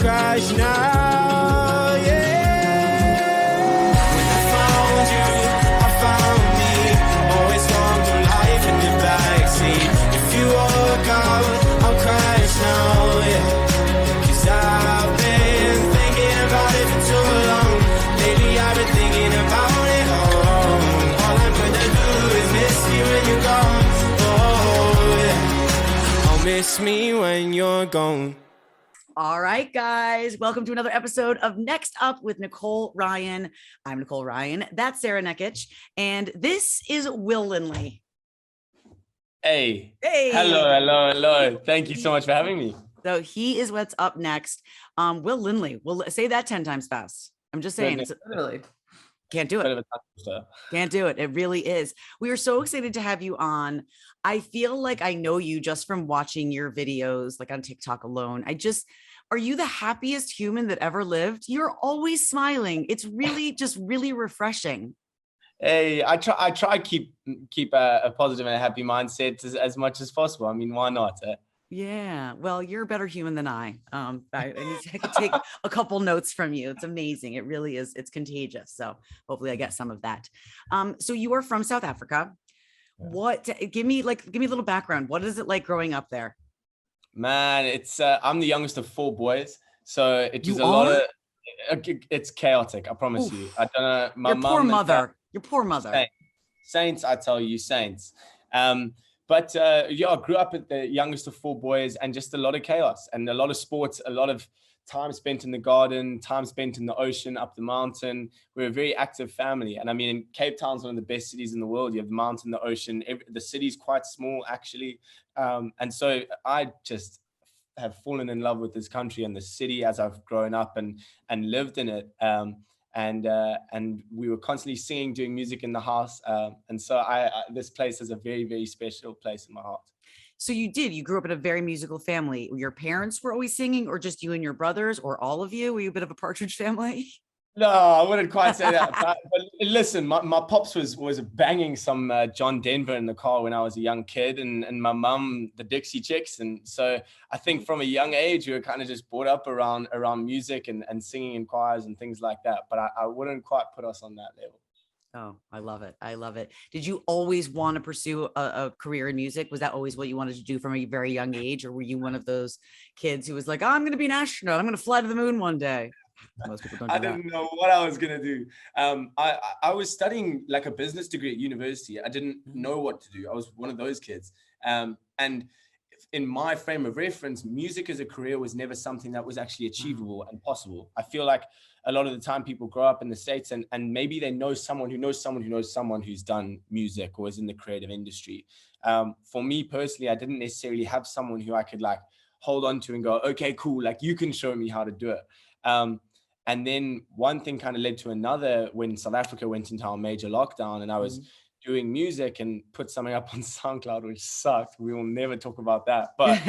crash now, yeah. When I found you, I found me. Always want the life in the backseat. If you walk out, I'll crash now, yeah. 'Cause I've been thinking about it for too long. Lately I've been thinking about it all I'm gonna do is miss you when you're gone. Oh, yeah. I'll miss me when you're gone. All right, guys, welcome to another episode of Next Up with Nicole Ryan. I'm Nicole Ryan. That's Sarah Nekich. And this is Will Linley. Hey. Hey. Hello. Thank you so much for having me. So he is what's up next. Will Linley. We'll say that 10 times fast. I'm just saying. Really? Can't do it. Can't do it. It really is. We are so excited to have you on. I feel like I know you just from watching your videos, like on TikTok alone. Are you the happiest human that ever lived? You're always smiling. It's really just really refreshing. Hey, I try keep a positive and a happy mindset as much as possible. I mean, why not? Yeah, well, you're a better human than I need to take a couple notes from you. It's amazing. It really is. It's contagious. So hopefully I get some of that. So you are from South Africa. Give me a little background. What is it like growing up there? Man, it's I'm the youngest of 4 boys. So it was lot of, it's chaotic. I promise you. I don't know. My Your poor mother. Saints, I tell you, saints. But I grew up at the youngest of 4 boys and just a lot of chaos and a lot of sports, a lot of time spent in the garden, time spent in the ocean, up the mountain. We're a very active family. And I mean, Cape Town's one of the best cities in the world. You have the mountain, the ocean, the city's quite small, actually. And so I just have fallen in love with this country and the city as I've grown up and lived in it. And we were constantly singing, doing music in the house. And so this place is a very, very special place in my heart. So you grew up in a very musical family. Your parents were always singing, or just you and your brothers, or all of you? Were you a bit of a partridge family? No, I wouldn't quite say that. but listen, my pops was banging some John Denver in the car when I was a young kid, and my mum the Dixie Chicks. And so I think from a young age we were kind of just brought up around music and singing in choirs and things like that. But I wouldn't quite put us on that level. Oh, I love it. I love it. Did you always want to pursue a career in music? Was that always what you wanted to do from a very young age? Or were you one of those kids who was like, oh, I'm going to be an astronaut. I'm going to fly to the moon one day? Most people don't do I didn't know what I was going to do. I was studying like a business degree at university. I didn't know what to do. I was one of those kids. And in my frame of reference, music as a career was never something that was actually achievable and possible. I feel like a lot of the time people grow up in the States and maybe they know someone who knows someone who knows someone who's done music or is in the creative industry. For me personally, I didn't necessarily have someone who I could like hold on to and go, okay, cool. Like you can show me how to do it. And then one thing kind of led to another when South Africa went into our major lockdown and I was doing music and put something up on SoundCloud, which sucked. We will never talk about that. But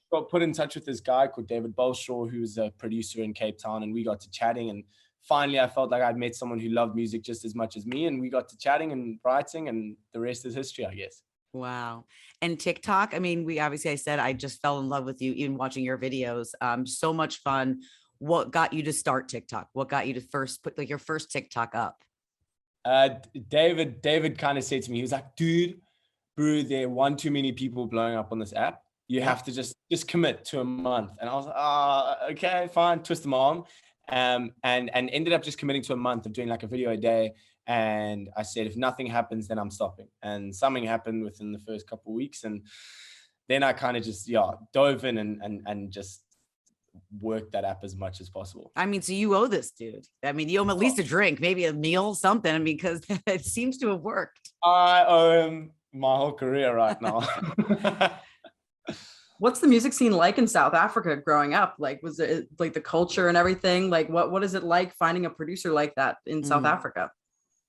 got put in touch with this guy called David Bolshaw, who's a producer in Cape Town. And we got to chatting. And finally, I felt like I'd met someone who loved music just as much as me. And we got to chatting and writing. And the rest is history, I guess. Wow. And TikTok, I mean, I said, I just fell in love with you, even watching your videos. So much fun. What got you to start TikTok? What got you to first put like your first TikTok up? David kind of said to me, he was like, dude, bro, there are one too many people blowing up on this app. You have to just commit to a month. And I was like, okay, fine, twist them arm. And ended up just committing to a month of doing like a video a day. And I said, if nothing happens, then I'm stopping. And something happened within the first couple of weeks. And then I kind of just, dove in and just work that app as much as possible. I mean, so you owe this dude. I mean, you owe him at least a drink, maybe a meal, something. I mean, because it seems to have worked. I owe him my whole career right now. What's the music scene like in South Africa growing up? Like, was it like the culture and everything? Like, what is it like finding a producer like that in South Africa?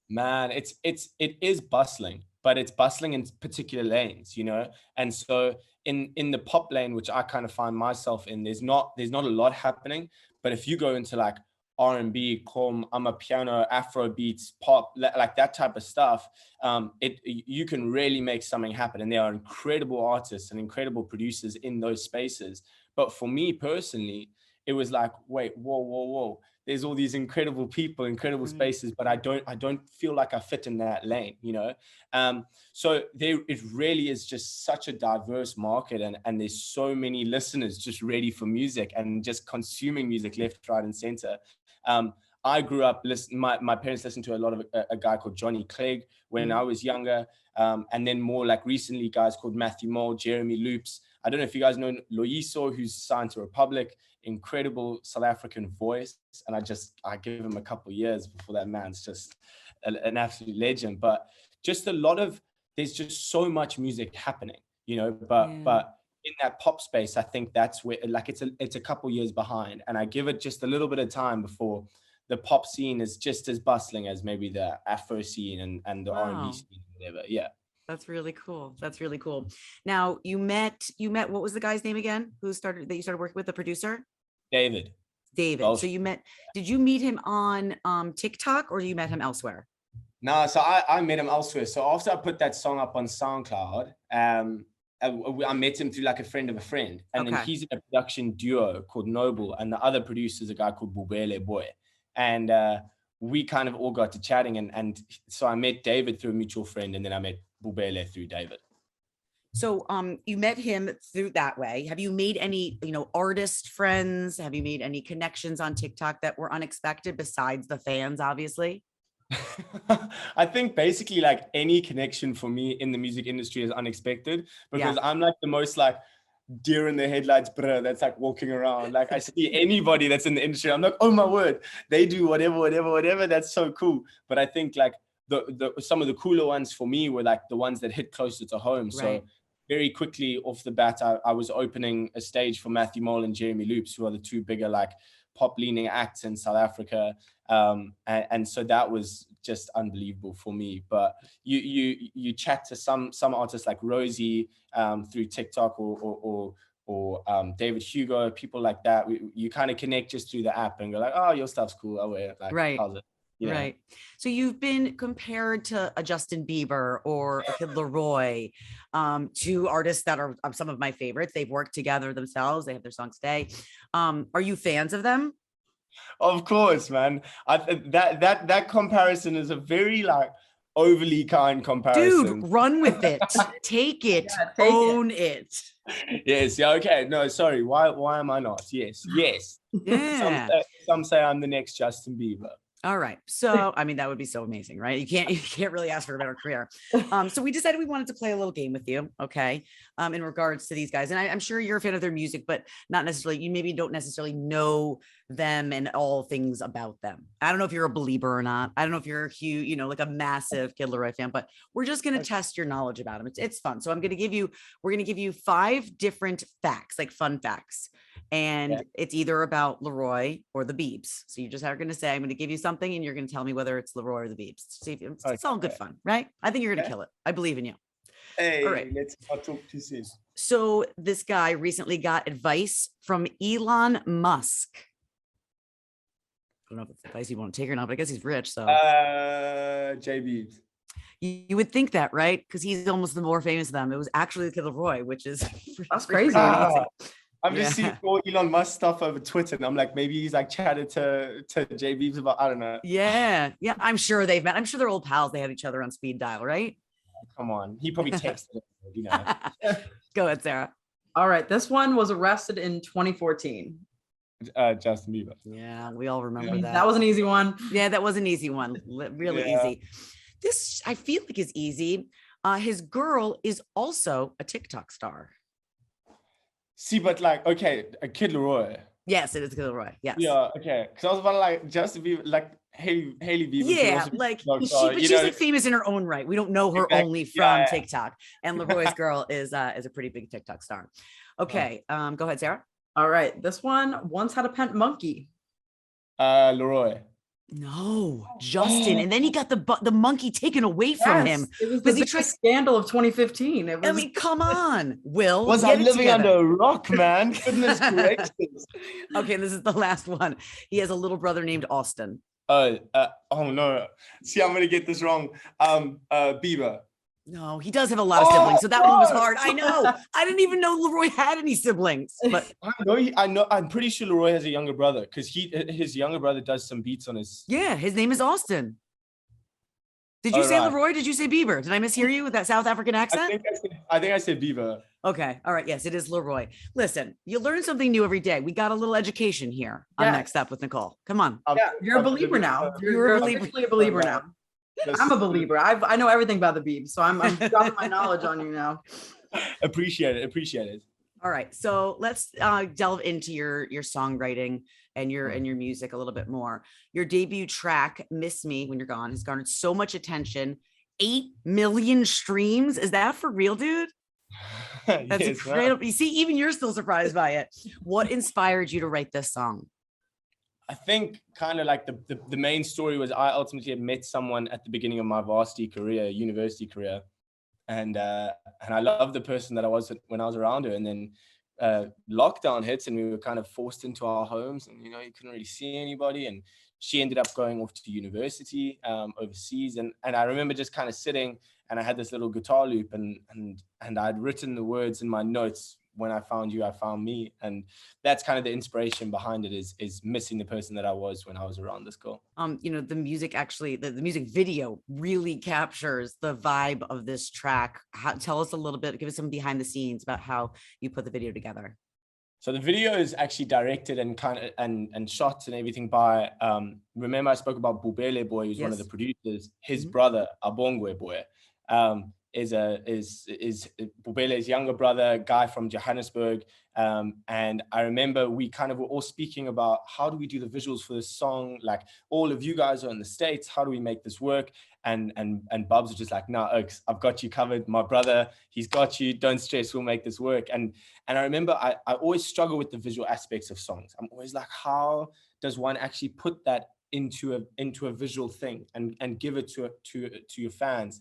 Man, it is bustling, but it's bustling in particular lanes, you know? And so in the pop lane, which I kind of find myself in, there's not a lot happening. But if you go into like R&B, amapiano, Afro beats, pop, like that type of stuff, you can really make something happen. And there are incredible artists and incredible producers in those spaces. But for me personally, it was like, wait, whoa. There's all these incredible people, incredible spaces, but I don't feel like I fit in that lane, you know? So it really is just such a diverse market, and there's so many listeners just ready for music and just consuming music left, right, and center. I grew up my parents listened to a lot of a guy called Johnny Clegg when I was younger. And then more like recently, guys called Matthew Mole, Jeremy Loops. I don't know if you guys know Loyiso, who's signed to Republic, incredible South African voice. And I give him a couple of years before that man's just an absolute legend. But just there's just so much music happening, you know, but in that pop space, I think that's where like it's a couple years behind, and I give it just a little bit of time before the pop scene is just as bustling as maybe the Afro scene and the R&B scene, whatever. Yeah. That's really cool. That's really cool. Now you met, what was the guy's name again? That you started working with, the producer? David. So did you meet him on TikTok, or you met him elsewhere? No, so I met him elsewhere. So after I put that song up on SoundCloud, I met him through like a friend of a friend. And then he's in a production duo called Noble, and the other producer is a guy called Bubele Boy. And we kind of all got to chatting, and so I met David through a mutual friend, and then I met Bubele through David. So you met him through that way. Have you made any, artist friends? Have you made any connections on TikTok that were unexpected besides the fans, obviously? I think basically like any connection for me in the music industry is unexpected, because I'm like the most like deer in the headlights, bro, that's like walking around. Like I see anybody that's in the industry, I'm like, oh my word, they do whatever. That's so cool. But I think like the some of the cooler ones for me were like the ones that hit closer to home. Right. So very quickly off the bat, I was opening a stage for Matthew Mole and Jeremy Loops, who are the two bigger like pop leaning acts in South Africa. And so that was just unbelievable for me. But you chat to some artists like Rosie through TikTok or David Hugo, people like that. You kind of connect just through the app and go like, oh, your stuff's cool. Oh, wait, like, right. How's it? Yeah. Right. So you've been compared to a Justin Bieber or a Kid Laroi, two artists that are some of my favorites. They've worked together themselves. They have their songs today. Are you fans of them? Of course, man. That comparison is a very like overly kind comparison. Dude, run with it. Take it. Own it. Yes. Yeah. Okay. No, sorry. Why am I not? Yes. Yeah. Some say I'm the next Justin Bieber. All right. So, I mean, that would be so amazing, right? You can't really ask for a better career. So we decided we wanted to play a little game with you. Okay. In regards to these guys, and I'm sure you're a fan of their music, but not necessarily, you maybe don't necessarily know them and all things about them. I don't know if you're a believer or not. I don't know if you're a huge, like a massive Kid Laroi fan, but we're just going to test your knowledge about them. It's fun. So we're going to give you 5 different facts, like fun facts. And it's either about Laroi or the Biebs. So you just are going to say, I'm going to give you something and you're going to tell me whether it's Laroi or the Biebs. See if it's all good fun, right? I think you're going to kill it. I believe in you. Hey, all right. Let's not talk too soon. So this guy recently got advice from Elon Musk. I don't know if it's advice you want to take or not, but I guess he's rich. So J Biebs. You would think that, right? Because he's almost the more famous of them. It was actually the Kid Laroi, which is that's crazy. I'm just seeing all Elon Musk stuff over Twitter, and I'm like, maybe he's like chatted to J Biebs about, I don't know. Yeah. I'm sure they've met. I'm sure they're old pals. They had each other on speed dial, right? Come on, he probably texted him, Go ahead, Sarah. All right, this one was arrested in 2014. Justin Bieber. Yeah, we all remember that. That was an easy one. Yeah, that was an easy one. Really easy. This I feel like is easy. His girl is also a TikTok star. See, but like, okay, a Kid Laroi. Yes, it is Kid Laroi. Yes. Yeah, okay. Because I was about to like Justin Bieber, like Hailey Bieber. Yeah, like she's like famous in her own right. We don't know her only from TikTok. And Laroi's girl is a pretty big TikTok star. Okay, go ahead, Sarah. All right, this one once had a pet monkey. Laroi. No, Justin, and then he got the monkey taken away from him. It was the scandal of 2015. I mean, come on, Will. Was I living under a rock, man? Goodness gracious. Okay, this is the last one. He has a little brother named Austin. Oh no! See, I'm gonna get this wrong. Bieber. No, he does have a lot of siblings, so that one was hard. I know. I didn't even know Leroy had any siblings. But I know. I'm pretty sure Leroy has a younger brother because his younger brother does some beats on his. yeah, his name is Austin. Did you say Leroy? Did you say Bieber? Did I mishear you with that South African accent? I think I said Bieber. Okay. All right. Yes, it is Leroy. Listen, you learn something new every day. We got a little education here on Next Up with Nicole. Come on. Yeah, you're a believer now. You're officially a believer now. I'm a believer. I know everything about the Beebs, so I'm dropping my knowledge on you now. Appreciate it. All right, so let's delve into your songwriting and your music a little bit more. Your debut track, "Miss Me When You're Gone," has garnered so much attention. 8 million streams. Is that for real, dude? That's incredible. You see, even you're still surprised by it. What inspired you to write this song? I think kind of like the main story was I ultimately had met someone at the beginning of my university career, and I loved the person that I was when I was around her. And then lockdown hits, and we were kind of forced into our homes, and you couldn't really see anybody. And she ended up going off to university overseas, and I remember just kind of sitting, and I had this little guitar loop, and I'd written the words in my notes. When I found you, I found me. And that's kind of the inspiration behind it is missing the person that I was when I was around this girl. The music actually, the music video really captures the vibe of this track. Tell us a little bit, give us some behind the scenes about how you put the video together. So the video is actually directed and kind of and shot and everything by, remember I spoke about Bubele Boy, who's one of the producers. His brother, Abongwe Boy, is Bubele's younger brother, guy from Johannesburg. And I remember we kind of were all speaking about how do we do the visuals for this song? Like, all of you guys are in the States, how do we make this work? And Bubs was just like, nah, Oaks, I've got you covered. My brother, he's got you. Don't stress, we'll make this work. And I remember I always struggle with the visual aspects of songs. I'm always like, how does one actually put that into a visual thing and give it to your fans?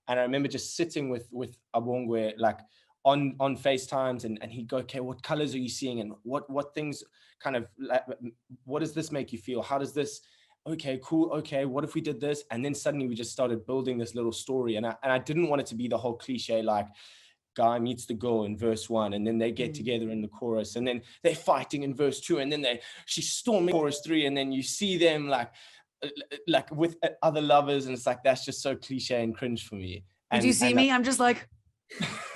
And I remember just sitting with Abongwe, like on FaceTimes, and he'd go, okay, what colors are you seeing? And what things kind of, like, what does this make you feel? How does this, okay, cool. Okay, what if we did this? And then suddenly we just started building this little story. And I didn't want it to be the whole cliche, like guy meets the girl in verse 1, and then they get together in the chorus, and then they're fighting in verse 2, and then she's storming chorus 3, and then you see them like with other lovers, and it's like, that's just so cliche and cringe for me. And you see me, I'm just like,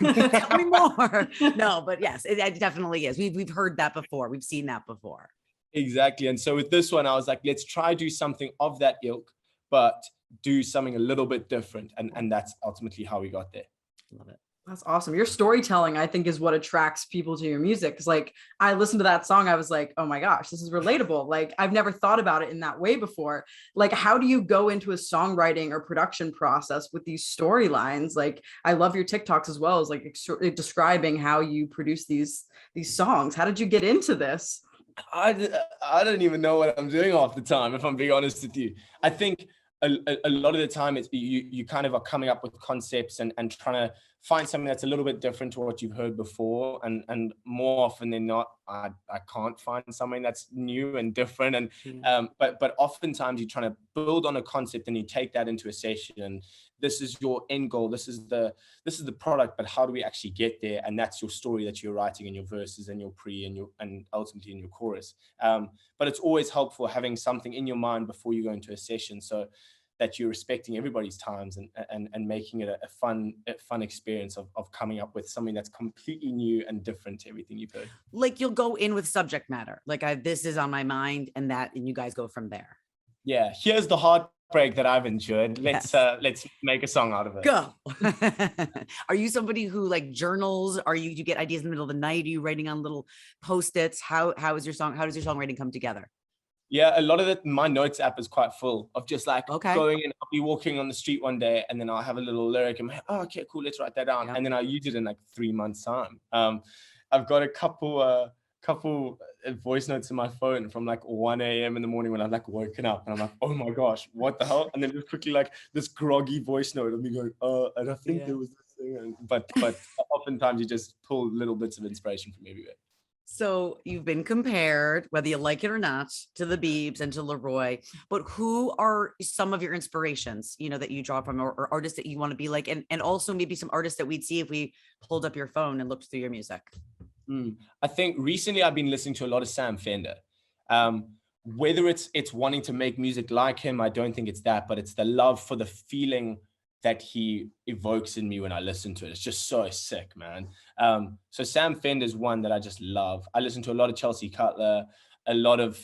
tell me more. No, but yes, it definitely is. We've heard that before. We've seen that before. Exactly. And so with this one, I was like, let's try do something of that ilk, but do something a little bit different. And that's ultimately how we got there. Love it. That's awesome. Your storytelling, I think, is what attracts people to your music. Because like, I listened to that song, I was like, oh my gosh, this is relatable. Like, I've never thought about it in that way before. Like, how do you go into a songwriting or production process with these storylines? Like, I love your TikToks as well as like describing how you produce these songs. How did you get into this? I don't even know what I'm doing half the time, if I'm being honest with you. I think a lot of the time it's you kind of are coming up with concepts and trying to find something that's a little bit different to what you've heard before, and more often than not I can't find something that's new and different, and but oftentimes you're trying to build on a concept and you take that into a session, and this is your end goal, this is the product, but how do we actually get there? And that's your story that you're writing in your verses and your pre and ultimately in your chorus. But it's always helpful having something in your mind before you go into a session, so that you're respecting everybody's times and making it a fun experience of coming up with something that's completely new and different to everything you've heard. Like, you'll go in with subject matter, like this is on my mind, and you guys go from there. Yeah, here's the heartbreak that I've endured. Let's make a song out of it. Go. Are you somebody who like journals? Do you get ideas in the middle of the night? Are you writing on little Post-its? How does your songwriting come together? Yeah, a lot of it, my notes app is quite full of just like going in. I'll be walking on the street one day, and then I'll have a little lyric in my head. Oh, okay, cool, let's write that down. Yep. And then I use it in like 3 months time. I've got a couple voice notes in my phone from like 1 a.m. in the morning when I've like woken up, and I'm like, oh my gosh, what the hell? And then just quickly like this groggy voice note of me going, and I think there was this thing. But oftentimes you just pull little bits of inspiration from everywhere. So you've been compared, whether you like it or not, to the Biebs and to Leroy. But who are some of your inspirations, that you draw from, or artists that you want to be like, and also maybe some artists that we'd see if we pulled up your phone and looked through your music? I think recently I've been listening to a lot of Sam Fender. Whether it's wanting to make music like him, I don't think it's that, but it's the love for the feeling that he evokes in me when I listen to it. It's just so sick, man. So Sam Fender is one that I just love. I listen to a lot of Chelsea Cutler, a lot of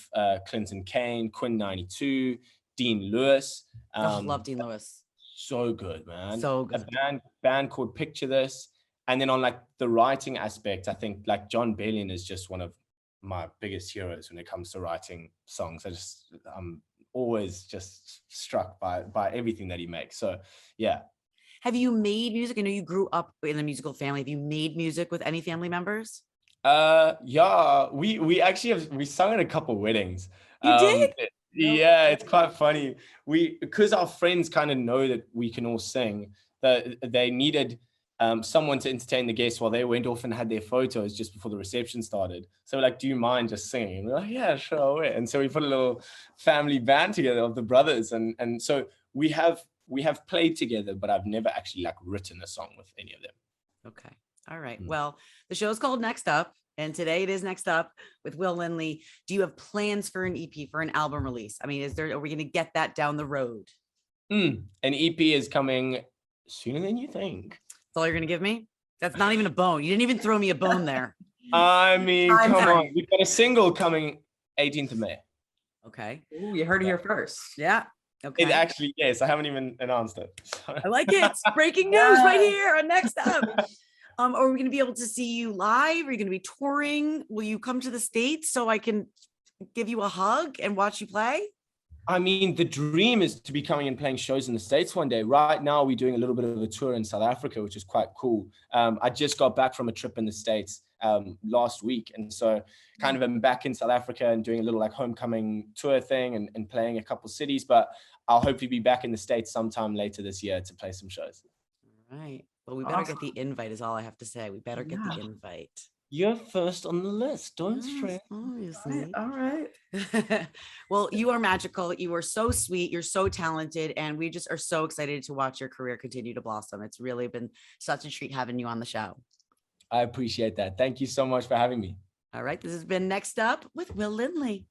Clinton Kane, Quinn 92, Dean Lewis. Love Dean Lewis. So good, man. So good. A band called Picture This. And then on like the writing aspect, I think like John Bellion is just one of my biggest heroes when it comes to writing songs. I'm always just struck by everything that he makes. So yeah. Have you made music? I know you grew up in a musical family. Have you made music with any family members? Yeah, we actually we sung at a couple weddings. You did? Yeah, it's quite funny. Because our friends kind of know that we can all sing, that they needed someone to entertain the guests while they went off and had their photos just before the reception started. So we're like, do you mind just singing? And we're like, yeah, sure. And so we put a little family band together of the brothers. And so we have played together, but I've never actually like written a song with any of them. Okay. All right. Well, the show's called Next Up, and today it is Next Up with Will Linley. Do you have plans for an EP, for an album release? I mean, are we going to get that down the road? An EP is coming sooner than you think. That's all you're going to give me? That's not even a bone. You didn't even throw me a bone there. I mean, come on. We've got a single coming 18th of May. Okay. Ooh, you heard it here first. Yeah. Okay. It actually, yes, I haven't even announced it. So. I like it. It's breaking news right here on Next Up. Are we going to be able to see you live? Are you going to be touring? Will you come to the States so I can give you a hug and watch you play? I mean, the dream is to be coming and playing shows in the States one day. Right now, we're doing a little bit of a tour in South Africa, which is quite cool. I just got back from a trip in the States last week. And so kind of I'm back in South Africa and doing a little like homecoming tour thing and playing a couple cities. But I'll hopefully be back in the States sometime later this year to play some shows. All right. Well, we better get the invite is all I have to say. We better get the invite. You're first on the list. Don't stress. Obviously. All right. Well, you are magical. You are so sweet. You're so talented. And we just are so excited to watch your career continue to blossom. It's really been such a treat having you on the show. I appreciate that. Thank you so much for having me. All right. This has been Next Up with Will Linley.